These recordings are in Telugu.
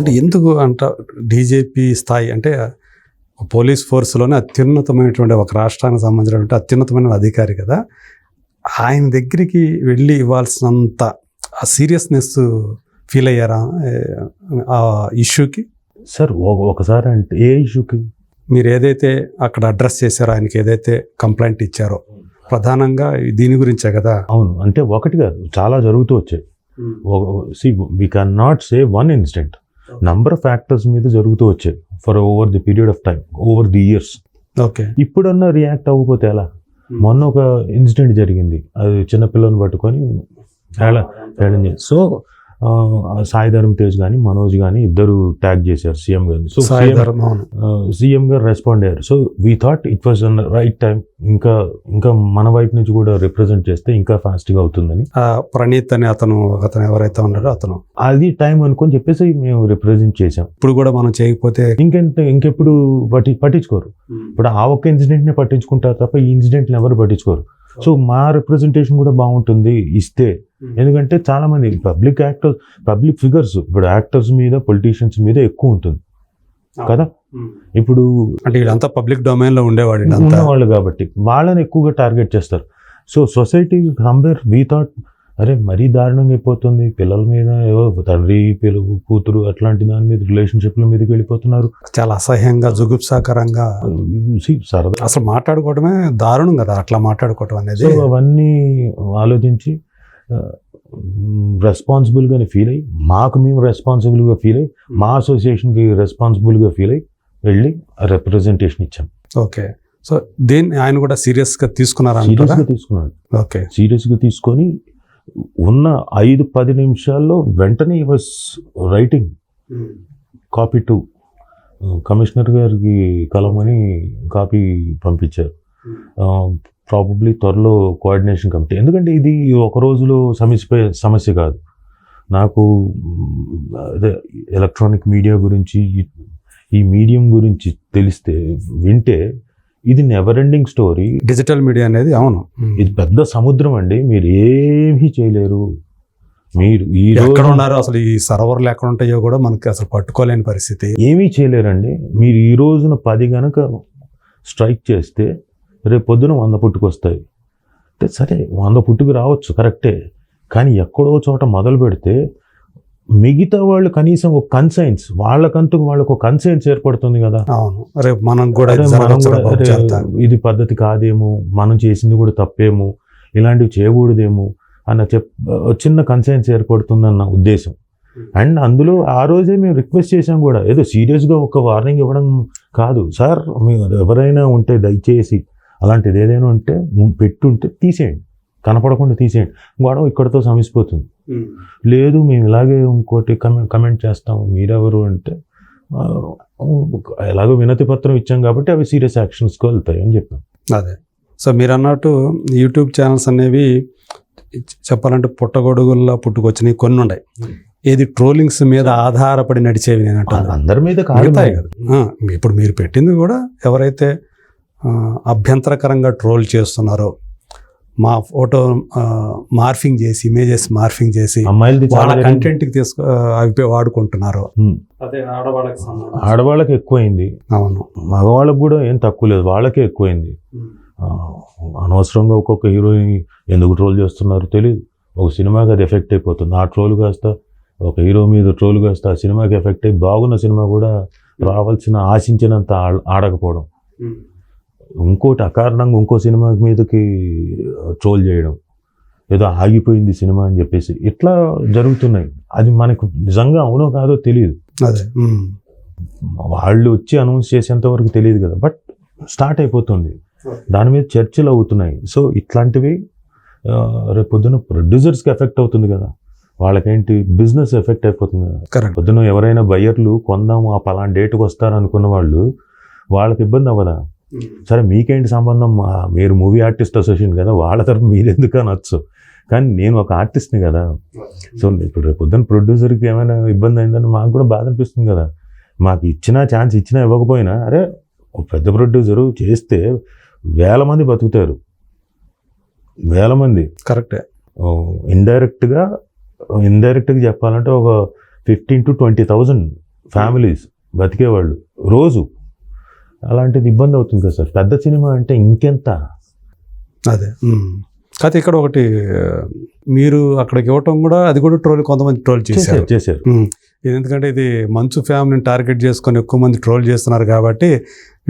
అంటే ఎందుకు అంట డీజీపీ స్థాయి అంటే పోలీస్ ఫోర్స్లోనే అత్యున్నతమైనటువంటి ఒక రాష్ట్రానికి సంబంధించినటువంటి అత్యున్నతమైన అధికారి కదా, ఆయన దగ్గరికి వెళ్ళి ఇవ్వాల్సినంత ఆ సీరియస్నెస్ ఫీల్ అయ్యారా ఆ ఇష్యూకి? సార్ ఒకసారి అంటే ఏ ఇష్యూకి? మీరు ఏదైతే అక్కడ అడ్రస్ చేశారో, ఆయనకి ఏదైతే కంప్లైంట్ ఇచ్చారో ప్రధానంగా దీని గురించే కదా? అవును, అంటే ఒకటి కాదు, చాలా జరుగుతూ వచ్చాయి. We can not say one incident, number of factors మీద జరుగుతూ వచ్చాయి for over the period of time, over the years. Okay, ఇప్పుడన్నా రియాక్ట్ అవ్వకపోతే ఎలా? మొన్న ఒక ఇన్సిడెంట్ జరిగింది, అది చిన్నపిల్లని పట్టుకొని సో సాయి ధరమ్ తేజ్ కానీ మనోజ్ కానీ ఇద్దరు ట్యాగ్ చేశారు సీఎం గారిని. సో సీఎం గారు రెస్పాండ్ అయ్యారు. So we thought it was an right time, ఇంకా మన వైపు నుంచి కూడా రిప్రజెంట్ చేస్తే ఇంకా ఫాస్ట్గా అవుతుందని. ప్రణీత్ అని అతను ఎవరైతే ఉన్నారో అతను అది టైం అనుకొని చెప్పేసి మేము రిప్రజెంట్ చేసాం. ఇప్పుడు కూడా మనం చేయకపోతే ఇంకెప్పుడు పట్టించుకోరు. ఇప్పుడు ఆ ఒక్క ఇన్సిడెంట్ని పట్టించుకుంటారు తప్ప ఈ ఇన్సిడెంట్ని ఎవరు పట్టించుకోరు. సో మా రిప్రజెంటేషన్ కూడా బాగుంటుంది ఇస్తే, ఎందుకంటే చాలా మంది పబ్లిక్ ఫిగర్స్ ఇప్పుడు యాక్టర్స్ మీద, పొలిటీషియన్స్ మీద ఎక్కువ ఉంటుంది కదా. ఇప్పుడు అంటే వీళ్ళంతా పబ్లిక్ డొమైన్ లో ఉన్నవాళ్ళు కాబట్టి వాళ్ళని ఎక్కువగా టార్గెట్ చేస్తారు. So society somewhere we thought అరే మరీ దారుణంగా అయిపోతుంది, పిల్లల మీద ఏవో తండ్రి పిల్లలు కూతురు అట్లాంటి దాని మీద రిలేషన్షిప్ల మీదకి వెళ్ళిపోతున్నారు. చాలా అసహ్యంగా, జుగుప్సాకరంగా సరదా అసలు మాట్లాడుకోవడమే దారుణం కదా అట్లా మాట్లాడుకోవడం అనేది. సో అవన్నీ ఆలోచించి రెస్పాన్సిబుల్గానే ఫీల్ అయ్యి, మేము రెస్పాన్సిబుల్గా ఫీల్ అయ్యి, మా అసోసియేషన్కి రెస్పాన్సిబుల్గా ఫీల్ అయ్యి వెళ్ళి రిప్రజెంటేషన్ ఇచ్చాం. ఓకే, సో దీన్ని ఆయన కూడా సీరియస్గా తీసుకున్నారా? తీసుకున్నాడు. ఓకే, సీరియస్గా తీసుకొని ఉన్న 5-10 నిమిషాల్లో వెంటనే was writing copy to commissioner గారికి కలమని కాపీ పంపించారు. ప్రాబబ్లీ త్వరలో కోఆర్డినేషన్ కమిటీ, ఎందుకంటే ఇది ఒక రోజులో సమస్య కాదు. నాకు అదే ఎలక్ట్రానిక్ మీడియా గురించి, ఈ మీడియం గురించి వింటే ఇది never ending story. Digital media అనేది అవును, ఇది పెద్ద సముద్రం అండి, మీరు ఏమీ చేయలేరు. మీరు ఎక్కడ ఉన్నారు అసలు, ఈ సర్వర్లు ఎక్కడ ఉంటాయో కూడా మనకి అసలు పట్టుకోలేని పరిస్థితి. ఏమీ చేయలేరండి. మీరు ఈ రోజున 10 గనక స్ట్రైక్ చేస్తే రేపు పొద్దున 100 పుట్టుకొస్తాయి. అంటే సరే 100 పుట్టుకు రావచ్చు కరెక్టే, కానీ ఎక్కడో చోట మొదలు పెడితే మిగతా వాళ్ళు కనీసం ఒక కన్సైన్స్, వాళ్ళకు ఒక కన్సైన్స్ ఏర్పడుతుంది కదా. అవును, రేపు మనం కూడా ఇది పద్ధతి కాదేమో, మనం చేసింది కూడా తప్పేమో, ఇలాంటివి చేయకూడదేమో అన్న చిన్న కన్సైన్స్ ఏర్పడుతుందన్న ఉద్దేశం. అండ్ అందులో ఆ రోజే మేము రిక్వెస్ట్ చేసాం కూడా, ఏదో సీరియస్గా ఒక వార్నింగ్ ఇవ్వడం కాదు సార్, మీరు ఎవరైనా ఉంటే దయచేసి అలాంటిది ఏదైనా ఉంటే పెట్టుంటే తీసేయండి, కనపడకుండా తీసేయండి, గొడవ ఇక్కడితో సమసిపోతుంది. లేదు మేము ఇలాగే ఇంకోటి కమెంట్ చేస్తాము, మీరెవరు అంటే ఎలాగో వినతి పత్రం ఇచ్చాం కాబట్టి అవి సీరియస్ యాక్షన్స్కి వెళ్తాయి అని చెప్పాం. అదే, సో మీరు అన్నట్టు యూట్యూబ్ ఛానల్స్ అనేవి చెప్పాలంటే పుట్టగొడుగుల్లో పుట్టుకొచ్చినవి కొన్ని ఉన్నాయి. ఏది ట్రోలింగ్స్ మీద ఆధారపడి నడిచేవి నేను అంటే అందరి మీద కాగుతాయి కదా. ఇప్పుడు మీరు పెట్టింది కూడా ఎవరైతే అభ్యంతరకరంగా ట్రోల్ చేస్తున్నారో, మా ఫోటో మార్ఫింగ్ చేసి, ఇమేజెస్ మార్ఫింగ్ చేసి వాళ్ళ కంటెంట్కి అవి వాడుకుంటున్నారు. అదే ఆడవాళ్ళకి ఎక్కువైంది. అవును, మగవాళ్ళకి కూడా ఏం తక్కువ లేదు, వాళ్ళకే ఎక్కువైంది. అనవసరంగా ఒక్కొక్క హీరోయిన్ ఎందుకు ట్రోల్ చేస్తున్నారో తెలియదు. ఒక సినిమాకి అది ఎఫెక్ట్ అయిపోతుంది. ఆ ట్రోల్ కాస్త ఒక హీరో మీద ట్రోల్ కాస్త ఆ సినిమాకి ఎఫెక్ట్ అయ్యి బాగున్న సినిమా కూడా రావాల్సిన ఆశించినంత ఆడకపోవడం, ఇంకోటి అకారణంగా ఇంకో సినిమా మీదకి ట్రోల్ చేయడం, ఏదో ఆగిపోయింది సినిమా అని చెప్పేసి ఇట్లా జరుగుతున్నాయి. అది మనకు నిజంగా అవునో కాదో తెలియదు. అదే వాళ్ళు వచ్చి అనౌన్స్ చేసేంత వరకు తెలియదు కదా, బట్ స్టార్ట్ అయిపోతుంది, దాని మీద చర్చలు అవుతున్నాయి. సో ఇట్లాంటివి రేపు పొద్దున ప్రొడ్యూసర్స్కి ఎఫెక్ట్ అవుతుంది కదా, వాళ్ళకేంటి బిజినెస్ ఎఫెక్ట్ అయిపోతుంది కదా. పొద్దున ఎవరైనా బయ్యర్లు కొందాము ఆ పలానా డేట్కి వస్తారనుకున్న వాళ్ళకి ఇబ్బంది అవ్వదా? సరే మీకేంటి సంబంధం, మీరు మూవీ ఆర్టిస్ట్ అసోసియేషన్ కదా, వాళ్ళ తరఫు మీరెందుకు అనొచ్చు, కానీ నేను ఒక ఆర్టిస్ట్ని కదా. సో ఇప్పుడు రేపు పొద్దున్న ప్రొడ్యూసర్కి ఏమైనా ఇబ్బంది అయిందని మాకు కూడా బాధ అనిపిస్తుంది కదా. మాకు ఛాన్స్ ఇచ్చినా ఇవ్వకపోయినా, అరే ఒక పెద్ద ప్రొడ్యూసరు చేస్తే 1000 మంది బతుకుతారు, 1000 మంది. కరెక్టే. ఇండైరెక్ట్గా చెప్పాలంటే ఒక 15,000 to 20,000 ఫ్యామిలీస్ బతికేవాళ్ళు రోజు. అలాంటిది ఇబ్బంది అవుతుంది కదా సార్. పెద్ద సినిమా అంటే ఇంకెంత. అదే కాకపోతే ఇక్కడ ఒకటి మీరు అక్కడికి ఇవ్వటం కూడా అది కూడా కొంతమంది ట్రోల్ చేశారు. ఎందుకంటే ఇది మంచు ఫ్యామిలీని టార్గెట్ చేసుకొని ఎక్కువ మంది ట్రోల్ చేస్తున్నారు కాబట్టి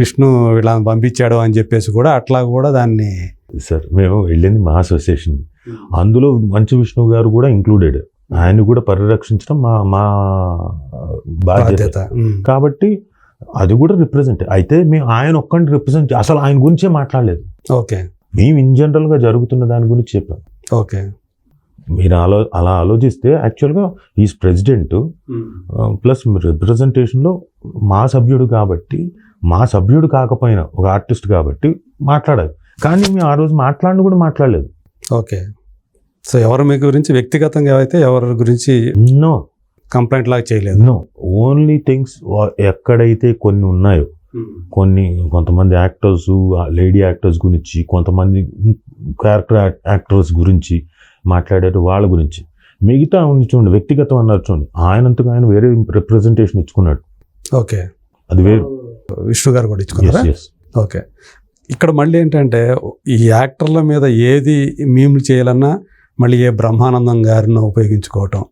విష్ణు ఇలా పంపించాడు అని చెప్పేసి కూడా అట్లా కూడా దాన్ని. సార్ మేము వెళ్ళింది మా అసోసియేషన్, అందులో మంచు విష్ణు గారు కూడా ఇంక్లూడెడ్. ఆయన కూడా పరిరక్షించడం మా బాధ్యత కాబట్టి అది కూడా రిప్రజెంట్ అయితే మేము ఆయన ఒక్కడిని రిప్రజెంట్ అసలు ఆయన గురించే మాట్లాడలేదు. ఓకే, మేము ఇన్ జనరల్గా జరుగుతున్న దాని గురించి చెప్పాం. ఓకే, మీరు అలా ఆలోచిస్తే యాక్చువల్గా ఈజ్ ప్రెసిడెంట్ ప్లస్ రిప్రజెంటేషన్లో మా సభ్యుడు కాబట్టి, మా సభ్యుడు కాకపోయినా ఒక ఆర్టిస్ట్ కాబట్టి మాట్లాడాలి. కానీ మేము ఆ రోజు కూడా మాట్లాడలేదు. ఓకే, సో ఎవరు మీ గురించి వ్యక్తిగతంగా అయితే ఎవరి గురించి నో కంప్లైంట్ లాగా చేయలేదు. నో, ఓన్లీ థింగ్స్ ఎక్కడైతే కొన్ని ఉన్నాయో, కొంతమంది యాక్టర్స్, లేడీ యాక్టర్స్ గురించి, కొంతమంది క్యారెక్టర్ యాక్టర్స్ గురించి మాట్లాడారు, వాళ్ళ గురించి. మిగతా ఉంది చూడండి, వ్యక్తిగతం అన్నారు చూడండి, ఆయనంతకు ఆయన వేరే రిప్రజెంటేషన్ ఇచ్చుకున్నాడు. ఓకే, అది వేరు. విష్ణు గారు కూడా ఇచ్చుకున్నారా? ఓకే, ఇక్కడ మళ్ళీ ఏంటంటే ఈ యాక్టర్ల మీద ఏది మీమ్లు చేయాలన్నా మళ్ళీ ఏ బ్రహ్మానందం గారిని ఉపయోగించుకోవటం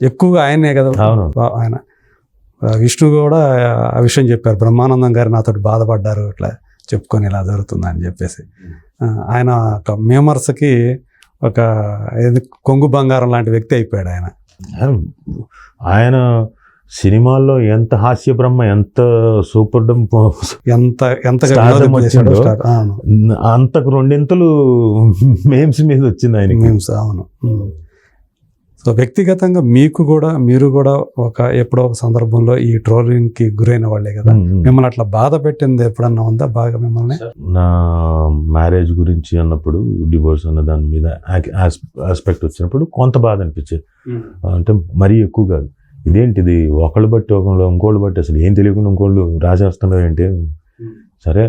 ఎక్కువగా ఆయనే కదా. ఆయన విష్ణు కూడా ఆ విషయం చెప్పారు, బ్రహ్మానందం గారు నాతో బాధపడ్డారు ఇట్లా చెప్పుకొని ఇలా జరుగుతుందని చెప్పేసి. ఆయన ఒక మేమర్స్కి ఒక కొంగు బంగారం లాంటి వ్యక్తి అయిపోయాడు ఆయన. ఆయన సినిమాల్లో ఎంత హాస్య బ్రహ్మ, ఎంత సూపర్ అంతకు రెండింతలు మేమ్స్ మీద వచ్చింది ఆయన. మేమ్స్, అవును. సో వ్యక్తిగతంగా మీరు కూడా ఎప్పుడో ఒక సందర్భంలో ఈ ట్రోలింగ్కి గురైన వాళ్ళే కదా. మిమ్మల్ని అట్లా బాధ పెట్టింది ఎప్పుడన్నా ఉందా బాగా మిమ్మల్ని? నా మ్యారేజ్ గురించి అన్నప్పుడు, డివోర్స్ అన్న దాని మీద ఆస్పెక్ట్ వచ్చినప్పుడు కొంత బాధ అనిపించేది. అంటే మరీ ఎక్కువ కాదు. ఇదేంటిది ఒకళ్ళు బట్టి ఇంకోళ్ళు బట్టి అసలు ఏం తెలియకుండా ఇంకోళ్ళు రాసేస్తున్నారు ఏంటి, సరే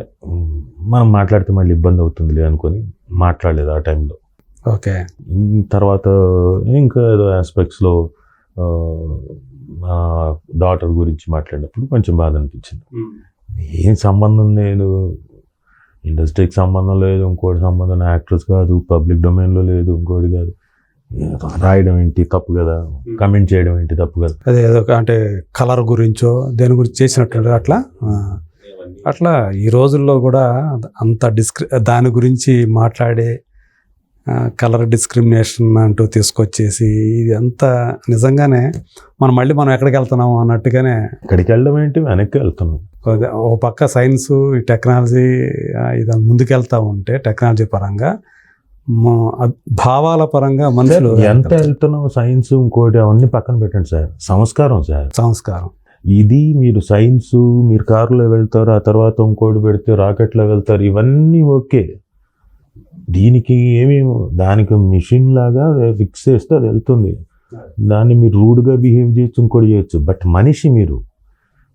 మనం మాట్లాడితే మళ్ళీ ఇబ్బంది అవుతుందిలే అనుకొని మాట్లాడలేదు ఆ టైంలో. ఓకే, తర్వాత ఇంకా ఏదో ఆస్పెక్ట్స్లో మా డాటర్ గురించి మాట్లాడినప్పుడు కొంచెం బాధ అనిపించింది. ఏం సంబంధం లేదు, ఇండస్ట్రీకి సంబంధం లేదు, ఇంకోటి సంబంధం, యాక్టర్స్ కాదు, పబ్లిక్ డొమైన్లో లేదు, ఇంకోటి కాదు, రాయడం ఏంటి తప్పు కదా, కమెంట్ చేయడం ఏంటి తప్పు కదా. అదే ఏదో అంటే కలర్ గురించో దేని గురించి చేసినట్టు అట్లా ఈ రోజుల్లో కూడా అంత దాని గురించి మాట్లాడే కలర్ డిస్క్రిమినేషన్ అంటూ తీసుకొచ్చేసి ఇది అంతా నిజంగానే మనం ఎక్కడికి వెళ్తున్నాము అన్నట్టుగానే. ఎక్కడికి వెళ్ళడం ఏంటి, వెనక్కి వెళ్తున్నాం. ఓ పక్క సైన్స్, ఈ టెక్నాలజీ ఇది ముందుకెళ్తూ ఉంటే టెక్నాలజీ పరంగా, భావాల పరంగా మనుషులు ఎంత వెళ్తున్నాం. సైన్స్ ఇంకోటి అవన్నీ పక్కన పెట్టండి సార్, సంస్కారం ఇది. మీరు సైన్స్, మీరు కారులో వెళ్తారు, ఆ తర్వాత ఇంకోటి పెడితే రాకెట్లో వెళ్తారు, ఇవన్నీ ఓకే. దీనికి దానికి మిషన్ లాగా ఫిక్స్ చేస్తే అది వెళ్తుంది. దాన్ని మీరు రూడ్గా బిహేవ్ చేయొచ్చు, ఇంకోటి చేయొచ్చు. బట్ మనిషి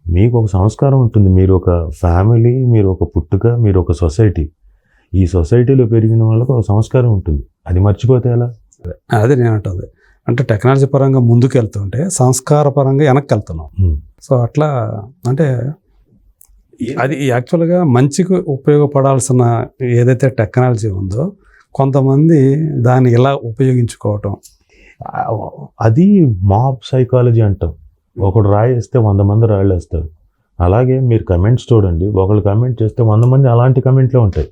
మీకు ఒక సంస్కారం ఉంటుంది. మీరు ఒక ఫ్యామిలీ, మీరు ఒక పుట్టుక, మీరు ఒక సొసైటీ. ఈ సొసైటీలో పెరిగిన వాళ్ళకు ఒక సంస్కారం ఉంటుంది. అది మర్చిపోతే ఎలా? అదే నేను అంటుంది. అంటే టెక్నాలజీ పరంగా ముందుకు వెళ్తుంటే సంస్కార పరంగా వెనక్కి వెళ్తున్నాం. సో అట్లా అంటే అది యాక్చువల్గా మంచికి ఉపయోగపడాల్సిన ఏదైతే టెక్నాలజీ ఉందో కొంతమంది దాన్ని ఇలా ఉపయోగించుకోవటం, అది మాబ్ సైకాలజీ అంటాం. ఒకడు రాయేస్తే 100 మంది రాళ్ళేస్తారు. అలాగే మీరు కమెంట్స్ చూడండి, ఒకళ్ళు కమెంట్ చేస్తే 100 మంది అలాంటి కమెంట్లే ఉంటాయి.